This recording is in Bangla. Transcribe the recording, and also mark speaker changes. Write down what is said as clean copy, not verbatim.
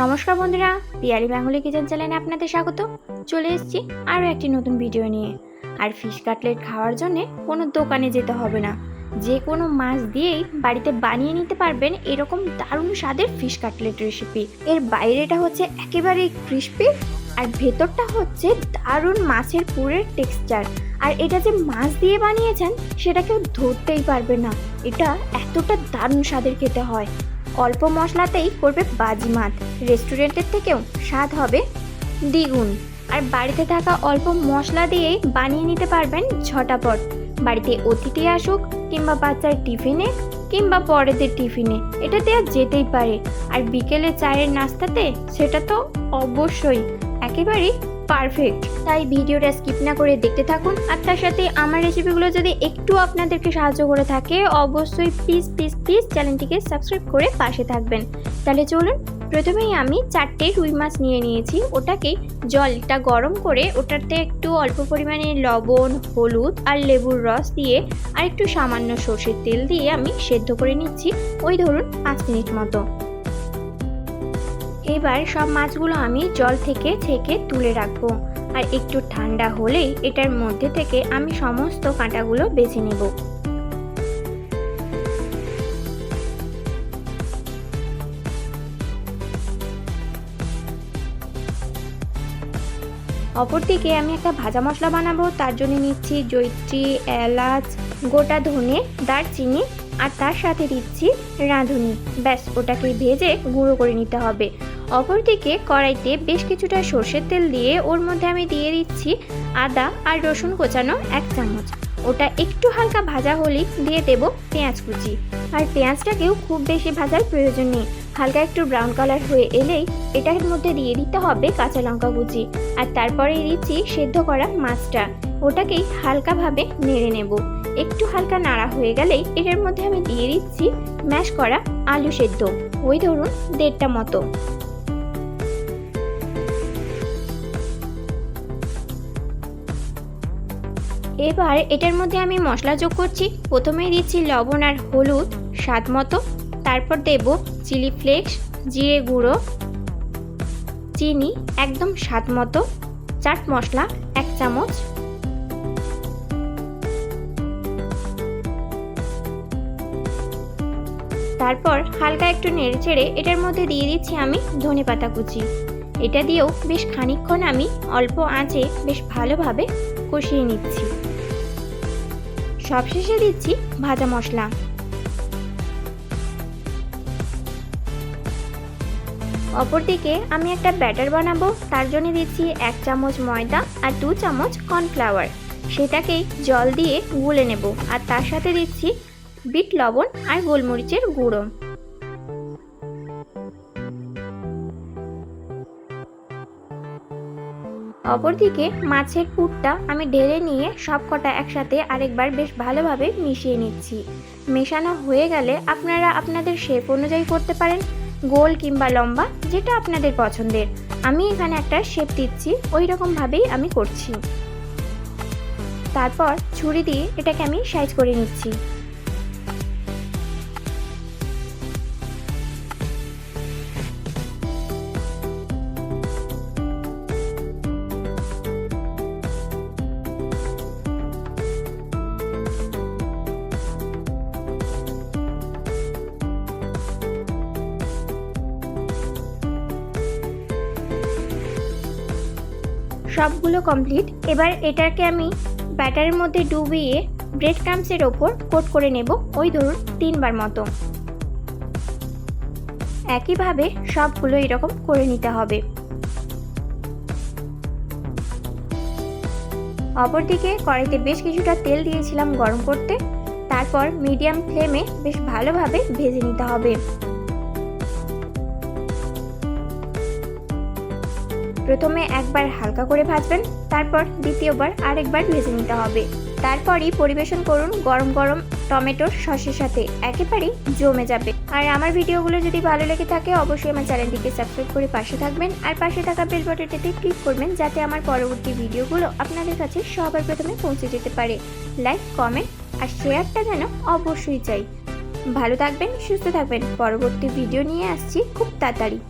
Speaker 1: নমস্কার বন্ধুরা, পিয়ালি বেঙ্গলি কিচেন চ্যানেলে আপনাদের স্বাগত। চলে এসেছি আরও একটি নতুন ভিডিও নিয়ে। আর ফিশ কাটলেট খাওয়ার জন্য কোনো দোকানে যেতে হবে না, যে কোনো মাছ দিয়েই বাড়িতে বানিয়ে নিতে পারবেন এরকম দারুণ স্বাদের ফিশ কাটলেট রেসিপি। এর বাইরেটা হচ্ছে একেবারেই ক্রিস্পি আর ভেতরটা হচ্ছে দারুণ মাছের পুরের টেক্সচার। আর এটা যে মাছ দিয়ে বানিয়েছেন সেটা কেউ ধরতেই পারবে না, এটা এতটা দারুণ স্বাদের খেতে হয়। অল্প মশলাতেই করবে বাজিমাত, রেস্টুরেন্টের থেকেও স্বাদ হবে দ্বিগুণ। আর বাড়িতে থাকা অল্প মশলা দিয়েই বানিয়ে নিতে পারবেন ঝটাপট। বাড়িতে অতিথি আসুক কিংবা বাচ্চার টিফিনে কিংবা বড়দের টিফিনে এটা দেওয়া যেতেই পারে। আর বিকেলে চায়ের নাস্তাতে সেটা তো অবশ্যই একেবারেই পারফেক্ট। তাই ভিডিওটা স্কিপ না করে দেখতে থাকুন। আর তার সাথে আমার রেসিপিগুলো যদি একটু আপনাদেরকে সাহায্য করে থাকে অবশ্যই প্লিজ প্লিজ প্লিজ চ্যানেলটিকে সাবস্ক্রাইব করে পাশে থাকবেন। তাহলে চলুন, প্রথমেই আমি 4টে রুই মাছ নিয়ে নিয়েছি। ওটাকে জলটা গরম করে ওটাতে একটু অল্প পরিমাণে লবণ, হলুদ আর লেবুর রস দিয়ে আর একটু সামান্য সর্ষের তেল দিয়ে আমি সেদ্ধ করে নিচ্ছি, ওই ধরুন 5 মিনিট মতো। এবার সব মাছগুলো আমি জল থেকে ছেঁকে তুলে রাখবো। আর একটু ঠান্ডা হলেই এটার মধ্যে থেকে আমি সমস্ত কাঁটাগুলো বেছে নেব। অপরদিকে আমি একটা ভাজা মশলা বানাবো, তার জন্য নিচ্ছি জয়িত্রী, এলাচ, গোটা ধনে, দারচিনি আর তার সাথে দিচ্ছি রাঁধুনি। ব্যাস, ওটাকে ভেজে গুঁড়ো করে নিতে হবে। অপরদিকে কড়াইতে বেশ কিছুটা সর্ষের তেল দিয়ে ওর মধ্যে আমি দিয়ে দিচ্ছি আদা আর রসুন কোচানো 1 চামচ। ওটা একটু হালকা ভাজা হলেই দিয়ে দেব পেঁয়াজ কুচি। আর পেঁয়াজটাকেও খুব বেশি ভাজার প্রয়োজন নেই, হালকা একটু ব্রাউন কালার হয়ে এলেই এটার মধ্যে দিয়ে দিতে হবে কাঁচা লঙ্কা কুচি। আর তারপরে দিচ্ছি সেদ্ধ করা মাছটা, ওটাকেই হালকাভাবে নেড়ে নেব। একটু হালকা নাড়া হয়ে গেলেই এটার মধ্যে আমি দিয়ে দিচ্ছি ম্যাশ করা আলু সেদ্ধ, ওই ধরুন 1.5টা মতো। এবার এটার মধ্যে আমি মশলা যোগ করছি। প্রথমেই দিচ্ছি লবণ আর হলুদ স্বাদ মতো, তারপর দেব চিলি ফ্লেক্স, জিরে গুঁড়ো, চিনি একদম স্বাদ মতো, চাট মশলা 1 চামচ, তারপর হালকা একটু নেড়ে চেড়ে এটার মধ্যে দিয়ে দিচ্ছি আমি ধনেপাতা কুচি। এটা দিয়েও বেশ খানিকক্ষণ আমি অল্প আঁচে বেশ ভালোভাবে কষিয়ে নিচ্ছি। সবশেষে দিচ্ছি ভাজা মশলা। অপরদিকে আমি একটা ব্যাটার বানাবো, তার জন্য দিচ্ছি 1 চামচ ময়দা আর 2 চামচ কর্নফ্লাওয়ার। সেটাকেই জল দিয়ে গুলে নেব। আর তার সাথে দিচ্ছি বিট লবণ আর গোলমরিচের গুঁড়ো। অপরদিকে মাছের পুরটা আমি ঢেলে নিয়ে সবকটা একসাথে আরেকবার বেশ ভালোভাবে মিশিয়ে নিচ্ছি। মেশানো হয়ে গেলে আপনারা আপনাদের শেপ অনুযায়ী করতে পারেন, গোল কিংবা লম্বা, যেটা আপনাদের পছন্দের। আমি এখানে একটা শেপ দিচ্ছি, ওই রকমভাবেই আমি করছি। তারপর ছুরি দিয়ে এটাকে আমি সাইজ করে নিচ্ছি। সবগুলো কমপ্লিট। এবার এটাকে আমি ব্যাটারের মধ্যে ডুবিয়ে ব্রেড ক্রাম্বসের ওপর কোট করে নেব, ওই ধরুন 3 বার মতো। একইভাবে সবগুলো এরকম করে নিতে হবে। অপরদিকে কড়াইতে বেশ কিছুটা তেল দিয়েছিলাম গরম করতে, তারপর মিডিয়াম ফ্লেমে বেশ ভালোভাবে ভেজে নিতে হবে। প্রথমে একবার হালকা করে ভাজবেন, তারপর দ্বিতীয়বার আরেকবার ভেজে নিতে হবে। তারপরই পরিবেশন করুন গরম গরম টমেটোর সসের সাথে, একেবারেই জমে যাবে। আর আমার ভিডিওগুলো যদি ভালো লেগে থাকে অবশ্যই আমার চ্যানেলটিকে সাবস্ক্রাইব করে পাশে থাকবেন। আর পাশে থাকা বেল বাটনটিতে ক্লিক করবেন যাতে আমার পরবর্তী ভিডিওগুলো আপনাদের কাছে সবার প্রথমে পৌঁছে যেতে পারে। লাইক, কমেন্ট আর শেয়ারটা যেন অবশ্যই চাই। ভালো থাকবেন, সুস্থ থাকবেন। পরবর্তী ভিডিও নিয়ে আসছি খুব তাড়াতাড়ি।